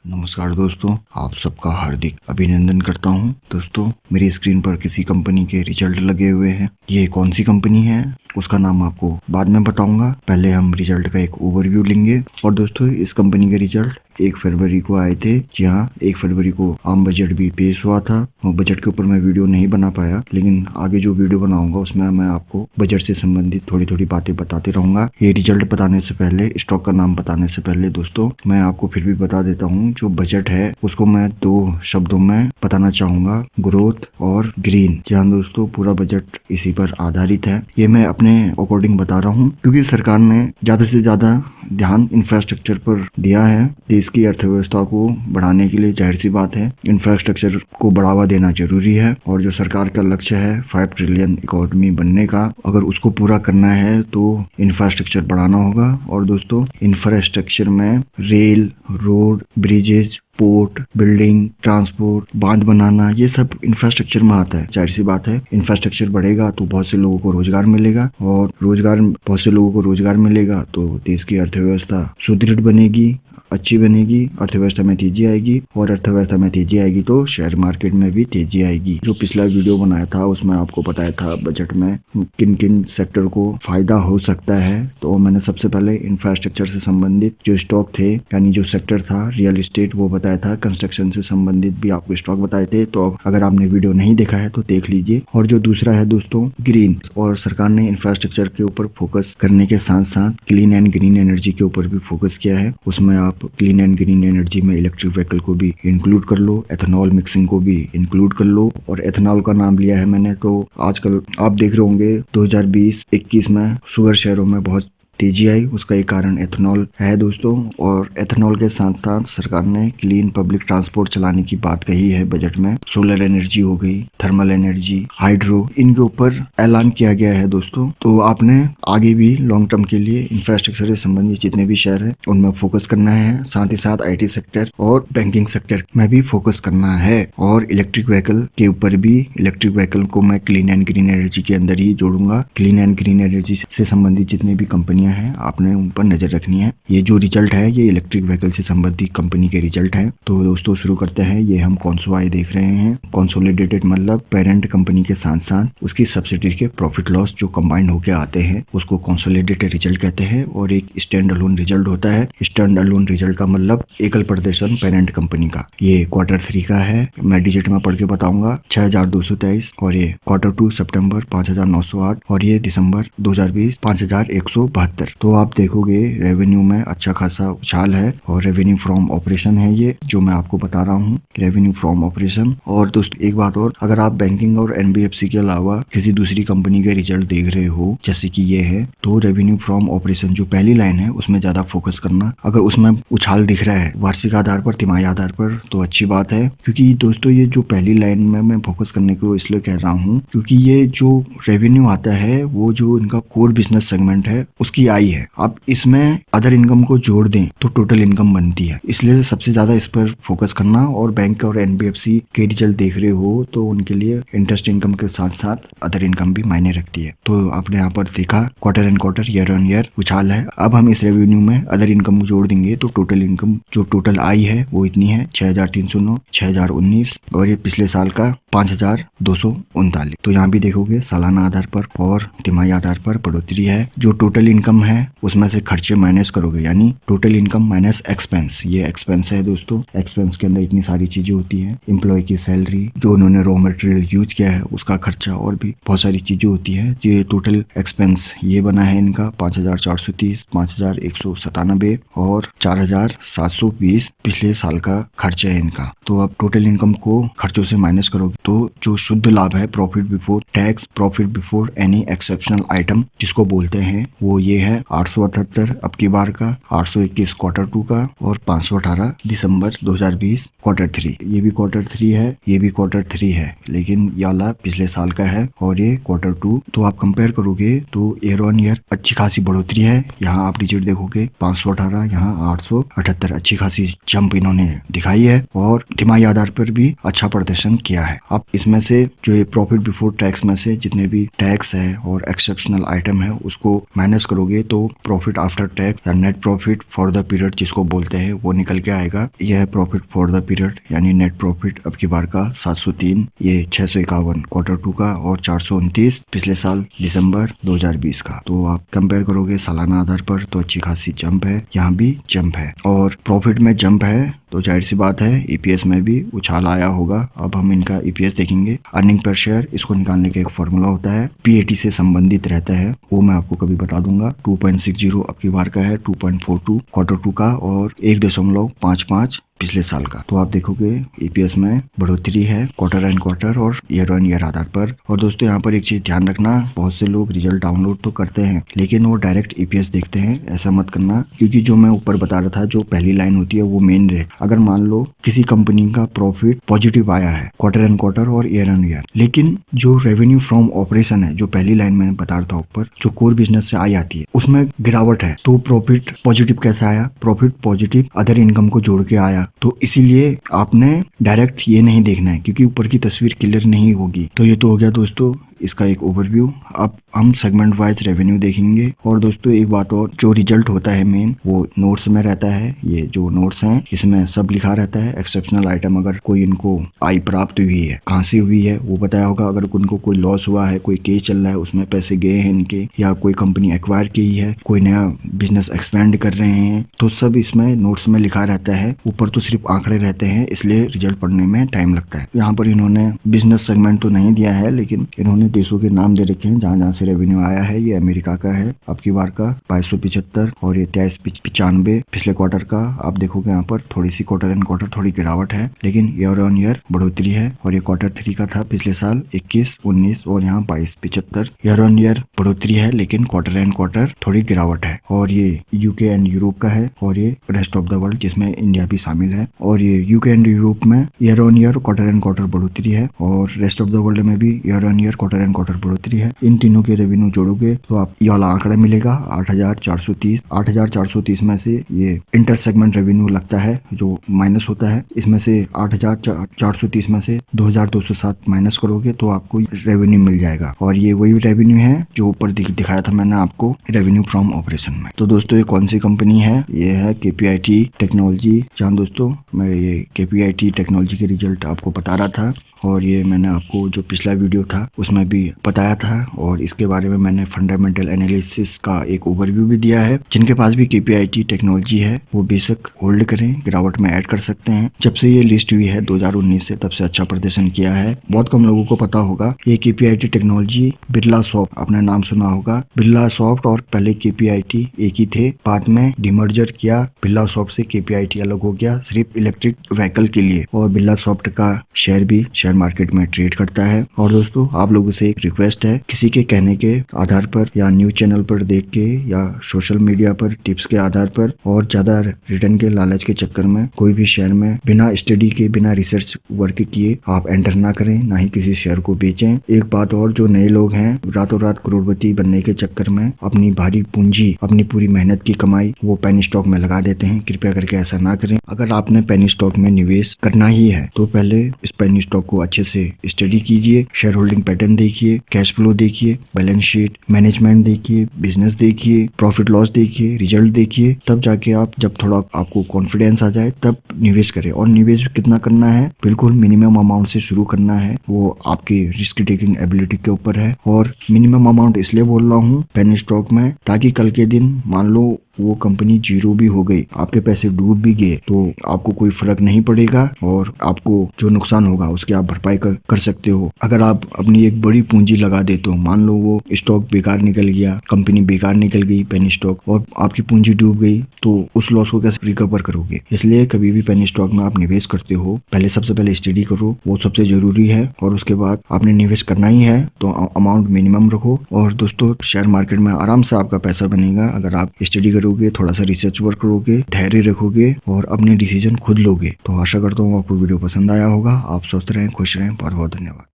नमस्कार दोस्तों, आप सबका हार्दिक अभिनंदन करता हूं। दोस्तों, मेरी स्क्रीन पर किसी कंपनी के रिजल्ट लगे हुए हैं। ये कौन सी कंपनी है उसका नाम आपको बाद में बताऊंगा। पहले हम रिजल्ट का एक ओवरव्यू लेंगे। और दोस्तों, इस कंपनी के रिजल्ट 1 फरवरी को आए थे। जी हाँ, 1 फरवरी को आम बजट भी पेश हुआ था। और बजट के ऊपर मैं वीडियो नहीं बना पाया, लेकिन आगे जो वीडियो बनाऊंगा उसमें मैं आपको बजट से संबंधित थोड़ी थोड़ी बातें बताते रहूंगा। ये रिजल्ट बताने से पहले, स्टॉक का नाम बताने से पहले दोस्तों, मैं आपको फिर भी बता देता हूँ। जो बजट है उसको मैं 2 शब्दों में बताना चाहूंगा, ग्रोथ और ग्रीन। जी हाँ दोस्तों, पूरा बजट इसी पर आधारित है। ये मैं अपने अकॉर्डिंग बता रहा हूँ क्योंकि सरकार ने ज्यादा से ज्यादा ध्यान इंफ्रास्ट्रक्चर पर दिया है। देश की अर्थव्यवस्था को बढ़ाने के लिए जाहिर सी बात है इंफ्रास्ट्रक्चर को बढ़ावा देना जरूरी है। और जो सरकार का लक्ष्य है 5 ट्रिलियन इकोनॉमी बनने का, अगर उसको पूरा करना है तो इंफ्रास्ट्रक्चर बढ़ाना होगा। और दोस्तों, इंफ्रास्ट्रक्चर में rail, road, bridges, port, building, transport, बांध बनाना, ये सब इंफ्रास्ट्रक्चर में आता है। जाहिर सी बात है इंफ्रास्ट्रक्चर बढ़ेगा तो बहुत से लोगों को रोजगार मिलेगा, और बहुत से लोगों को रोजगार मिलेगा तो देश की अर्थव्यवस्था सुदृढ़ बनेगी, अच्छी बनेगी, अर्थव्यवस्था में तेजी आएगी। और अर्थव्यवस्था में तेजी आएगी तो शेयर मार्केट में भी तेजी आएगी। जो पिछला वीडियो बनाया था उसमें आपको बताया था बजट में किन किन सेक्टर को फायदा हो सकता है। तो मैंने सबसे पहले इंफ्रास्ट्रक्चर से संबंधित जो स्टॉक थे, यानी जो सेक्टर था रियल एस्टेट, वो बताया था। कंस्ट्रक्शन से संबंधित भी आपको स्टॉक बताए थे। तो अगर आपने वीडियो नहीं देखा है तो देख लीजिए। और जो दूसरा है दोस्तों, ग्रीन। और सरकार ने इंफ्रास्ट्रक्चर के ऊपर फोकस करने के साथ साथ क्लीन एंड ग्रीन एनर्जी के ऊपर भी फोकस किया है। उसमें आप क्लीन एंड ग्रीन एनर्जी में इलेक्ट्रिक व्हीकल को भी इंक्लूड कर लो, एथेनॉल मिक्सिंग को भी इंक्लूड कर लो। और एथेनॉल का नाम लिया है मैंने तो आजकल आप देख रहे होंगे 2020-21 में शुगर शेयरों में बहुत तेजी आई। उसका एक कारण एथेनॉल है दोस्तों। और एथेनॉल के साथ साथ सरकार ने क्लीन पब्लिक ट्रांसपोर्ट चलाने की बात कही है बजट में। सोलर एनर्जी हो गई, थर्मल एनर्जी, हाइड्रो, इनके ऊपर ऐलान किया गया है दोस्तों। तो आपने आगे भी लॉन्ग टर्म के लिए इंफ्रास्ट्रक्चर से संबंधित जितने भी शेयर है उनमें फोकस करना है। साथ ही साथ IT सेक्टर और बैंकिंग सेक्टर में भी फोकस करना है। और इलेक्ट्रिक व्हीकल के ऊपर भी, इलेक्ट्रिक व्हीकल को मैं क्लीन एंड ग्रीन एनर्जी के अंदर ही जोड़ूंगा। क्लीन एंड ग्रीन एनर्जी से संबंधित जितने भी कंपनियां है आपने उन पर नजर रखनी है। ये जो रिजल्ट है ये इलेक्ट्रिक व्हीकल से संबंधित कंपनी के रिजल्ट है। तो दोस्तों शुरू करते हैं। ये हम कॉन्सोआई देख रहे हैं। कंसोलिडेटेड मतलब पेरेंट कंपनी के साथ साथ उसकी सब्सिडरी के प्रॉफिट लॉस जो कंबाइंड होकर आते हैं उसको कंसोलिडेटेड रिजल्ट कहते हैं। और एक स्टैंड अलोन रिजल्ट होता है। स्टैंड अलोन रिजल्ट का मतलब एकल प्रदर्शन पेरेंट कंपनी का। ये Q3 का है। मैं डिजिट में पढ़ के बताऊंगा। 6223। और ये Q2 सितंबर 5908। और ये दिसंबर 2020 5172। तो आप देखोगे रेवेन्यू में अच्छा खासा उछाल है। और रेवेन्यू फ्रॉम ऑपरेशन है ये जो मैं आपको बता रहा हूँ, रेवेन्यू फ्रॉम ऑपरेशन। और दोस्तों एक बात और, अगर आप बैंकिंग और NBFC के अलावा किसी दूसरी कंपनी के रिजल्ट देख रहे हो जैसे कि ये है, तो रेवेन्यू फ्रॉम ऑपरेशन जो पहली लाइन है उसमें ज्यादा फोकस करना। अगर उसमें उछाल दिख रहा है वार्षिक आधार पर, तिमाही आधार पर, तो अच्छी बात है। क्योंकि दोस्तों ये जो पहली लाइन में मैं फोकस करने को इसलिए कह रहा हूँ क्योंकि ये जो रेवेन्यू आता है वो जो इनका कोर बिजनेस सेगमेंट है उसकी आई है। आप इसमें अदर इनकम को जोड़ दें तो टोटल इनकम बनती है। इसलिए सबसे ज्यादा इस पर फोकस करना। और बैंक और NBFC के रिजल्ट देख रहे हो तो उनके लिए इंटरेस्ट इनकम के साथ साथ अदर इनकम भी मायने रखती है। तो आपने यहाँ पर देखा quarter and quarter, year on year उछाल है। अब हम इस रेवेन्यू में अदर इनकम को जोड़ देंगे तो टोटल इनकम जो टोटल आई है वो इतनी है 6309, 6019। और ये पिछले साल का 5239। तो यहाँ भी देखोगे सालाना आधार पर और तिमाही आधार पर बढ़ोतरी है। जो टोटल इनकम है उसमें से खर्चे माइनस करोगे, यानी टोटल इनकम माइनस एक्सपेंस। ये एक्सपेंस है दोस्तों। एक्सपेंस के अंदर इतनी सारी चीजें होती हैं। एम्प्लॉय की सैलरी, जो उन्होंने रॉ मटेरियल यूज किया है उसका खर्चा, और भी बहुत सारी चीजें होती है। ये टोटल एक्सपेंस ये बना है इनका 5430, 5197 और 4720 पिछले साल का खर्चा है इनका। तो अब टोटल इनकम को खर्चों से माइनस करोगे तो जो शुद्ध लाभ है, profit before tax, profit before any exceptional item जिसको बोलते हैं, वो ये है 878 अब की बार का, 821 Q2 का, और 518 दिसंबर 2020 Q3। ये भी Q3 है, ये भी Q3 है, लेकिन ये वाला पिछले साल का है और ये Q2। तो आप कंपेयर करोगे तो ईयर ऑन ईयर अच्छी खासी बढ़ोतरी है। यहाँ आप डिजिट देखोगे 518, यहाँ 878, अच्छी खासी जंप इन्होंने दिखाई है। और तिमाही आधार पर भी अच्छा प्रदर्शन किया है। आप इसमें से जो ये प्रॉफिट बिफोर टैक्स में से जितने भी टैक्स है और एक्सेप्शनल आइटम है उसको माइनस करोगे तो प्रॉफिट आफ्टर टैक्स या net profit for the period जिसको बोलते हैं वो निकल के आएगा। यह है प्रॉफिट फॉर द पीरियड यानी नेट प्रॉफिट अब की बार का 703, ये 651 Q2 का और 429 पिछले साल दिसंबर 2020 का। तो आप कंपेयर करोगे सालाना आधार पर तो अच्छी खासी जंप है, यहाँ भी जंप है और प्रॉफिट में जंप है तो जाहिर सी बात है ईपीएस में भी उछाल आया होगा। अब हम इनका ईपीएस देखेंगे। अर्निंग पर शेयर इसको निकालने का एक फॉर्मूला होता है, पीएटी से संबंधित रहता है, वो मैं आपको कभी बता दूंगा। 2.60 अब की बार का है, 2.42 Q2 का और 1.55 पिछले साल का। तो आप देखोगे ईपीएस में बढ़ोतरी है क्वार्टर एंड क्वार्टर और ईयर ऑन ईयर आधार पर। और दोस्तों यहाँ पर एक चीज ध्यान रखना, बहुत से लोग रिजल्ट डाउनलोड तो करते हैं लेकिन वो डायरेक्ट ईपीएस देखते हैं, ऐसा मत करना, क्योंकि जो मैं ऊपर बता रहा था जो पहली लाइन होती है वो मेन रहे। अगर मान लो किसी कंपनी का प्रॉफिट पॉजिटिव आया है क्वार्टर एंड क्वार्टर और ईयर ऑन ईयर, लेकिन जो रेवेन्यू फ्रॉम ऑपरेशन है जो पहली लाइन मैंने बता रहा था ऊपर, जो कोर बिजनेस से आई आती है उसमें गिरावट है, तो प्रॉफिट पॉजिटिव कैसे आया? प्रॉफिट पॉजिटिव अदर इनकम को जोड़ के आया। तो इसीलिए आपने डायरेक्ट ये नहीं देखना है क्योंकि ऊपर की तस्वीर क्लियर नहीं होगी। तो ये तो हो गया दोस्तों इसका एक ओवरव्यू। अब हम सेगमेंट वाइज रेवेन्यू देखेंगे। और दोस्तों एक बात और, जो रिजल्ट होता है मेन वो नोट्स में रहता है। ये जो नोट्स हैं इसमें सब लिखा रहता है, एक्सेप्शनल आइटम अगर कोई इनको आई प्राप्त हुई है, कहाँ से हुई है वो बताया होगा, अगर उनको कोई लॉस हुआ है, कोई केस चल रहा है उसमें पैसे गए हैं इनके, या कोई कंपनी एक्वायर की है, कोई नया बिजनेस एक्सपेंड कर रहे हैं, तो सब इसमें नोट्स में लिखा रहता है। ऊपर तो सिर्फ आंकड़े रहते हैं इसलिए रिजल्ट पढ़ने में टाइम लगता है। यहाँ पर इन्होंने बिजनेस सेगमेंट तो नहीं दिया है लेकिन इन्होंने देशों के नाम दे रखे हैं जहाँ जहाँ से रेवेन्यू आया है। ये अमेरिका का है अब की बार का 2275 और ये 2395 पिछले क्वार्टर का। आप देखोगे यहाँ पर थोड़ी सी क्वार्टर एंड क्वार्टर थोड़ी गिरावट है लेकिन ईयर ऑन ईयर बढ़ोतरी है। और ये Q3 का था पिछले साल 21, 19 और यहाँ 22, 75 ईयर ऑन ईयर बढ़ोतरी है लेकिन क्वार्टर एंड क्वार्टर थोड़ी गिरावट है। और ये यूके एंड यूरोप का है और ये रेस्ट ऑफ द वर्ल्ड जिसमें इंडिया भी शामिल है। और ये यूके एंड यूरोप में year on year quarter and quarter बढ़ोतरी है और रेस्ट ऑफ द वर्ल्ड में भी year on year quarter and quarter बढ़ोतरी है। इन तीनों के रेवेन्यू जोड़ोगे तो आप ये वाला आंकड़ा मिलेगा 8,430। 8,430 में से ये इंटर सेगमेंट रेवेन्यू लगता है जो माइनस होता है, इसमें से 8,430 में से 2,207 माइनस करोगे तो आपको रेवेन्यू मिल जाएगा। और ये वही रेवेन्यू है जो ऊपर दिखाया था मैंने आपको, रेवेन्यू फ्रॉम ऑपरेशन में। तो दोस्तों ये कौन सी कंपनी है? ये है KPIT टेक्नोलॉजी। जहाँ दोस्तों मैं ये KPIT टेक्नोलॉजी के रिजल्ट आपको बता रहा था और ये मैंने आपको जो पिछला वीडियो था उसमें भी बताया था और इसके बारे में मैंने फंडामेंटल एनालिसिस का एक ओवरव्यू भी दिया है। जिनके पास भी KPIT टेक्नोलॉजी है वो बेशक होल्ड करें, गिरावट में ऐड कर सकते हैं। जब से ये लिस्ट हुई है 2019 से तब से अच्छा प्रदर्शन किया है। बहुत कम लोगों को पता होगा ये KPIT टेक्नोलॉजी बिरला सॉफ्ट, आपने नाम सुना होगा बिरला सॉफ्ट, और पहले KPIT एक ही थे, बाद में डिमर्जर किया, बिरला सॉफ्ट से KPIT अलग हो गया सिर्फ इलेक्ट्रिक व्हीकल के लिए। और बिरला सॉफ्ट का शेयर भी शेयर मार्केट में ट्रेड करता है। और दोस्तों आप लोगों से एक रिक्वेस्ट है, किसी के कहने के आधार पर या न्यूज चैनल पर देख के या सोशल मीडिया पर टिप्स के आधार पर और ज्यादा रिटर्न के लालच के चक्कर में कोई भी शेयर में बिना स्टडी के, बिना रिसर्च वर्क किए आप एंटर ना करें, ना ही किसी शेयर को बेचें। एक बात और, जो नए लोग हैं रातों रात करोड़पति बनने के चक्कर में अपनी भारी पूंजी, अपनी पूरी मेहनत की कमाई वो पेनी स्टॉक में लगा देते हैं। कृपया करके ऐसा ना करें। अगर आपने पेनी स्टॉक में निवेश करना ही है तो पहले इस पेनी स्टॉक को अच्छे से स्टडी कीजिए, शेयर होल्डिंग पैटर्न देखिए, कैश फ्लो देखिए, बैलेंस शीट, मैनेजमेंट देखिए, बिजनेस देखिए, प्रॉफिट लॉस देखिए, रिजल्ट देखिए, तब जाके आप जब थोड़ा आपको कॉन्फिडेंस आ जाए तब निवेश करें। और निवेश कितना करना है? बिल्कुल मिनिमम अमाउंट से शुरू करना है, वो आपकी रिस्क टेकिंग एबिलिटी के ऊपर है। और मिनिमम अमाउंट इसलिए बोल रहा हूँ पेनी स्टॉक में, ताकि कल के दिन मान लो वो कंपनी जीरो भी हो गई, आपके पैसे डूब भी गए तो आपको कोई फर्क नहीं पड़ेगा और आपको जो नुकसान होगा उसकी आप भरपाई कर सकते हो। अगर आप अपनी एक बड़ी पूंजी लगा देते हो, मान लो वो स्टॉक बेकार निकल गया, कंपनी बेकार निकल गई पेनी स्टॉक, और आपकी पूंजी डूब गई, तो उस लॉस को कैसे रिकवर करोगे? इसलिए कभी भी पेनी स्टॉक में आप निवेश करते हो पहले सबसे पहले स्टडी करो, वो सबसे जरूरी है। और उसके बाद आपने निवेश करना ही है तो अमाउंट मिनिमम रखो। और दोस्तों शेयर मार्केट में आराम से आपका पैसा बनेगा अगर आप स्टडी करोगे, थोड़ा सा रिसर्च वर्क करोगे, धैर्य रखोगे और अपने डिसीजन खुद लोगे। तो आशा करता हूँ आपको वीडियो पसंद आया होगा। आप स्वस्थ रहें, खुश रहें। बहुत बहुत धन्यवाद।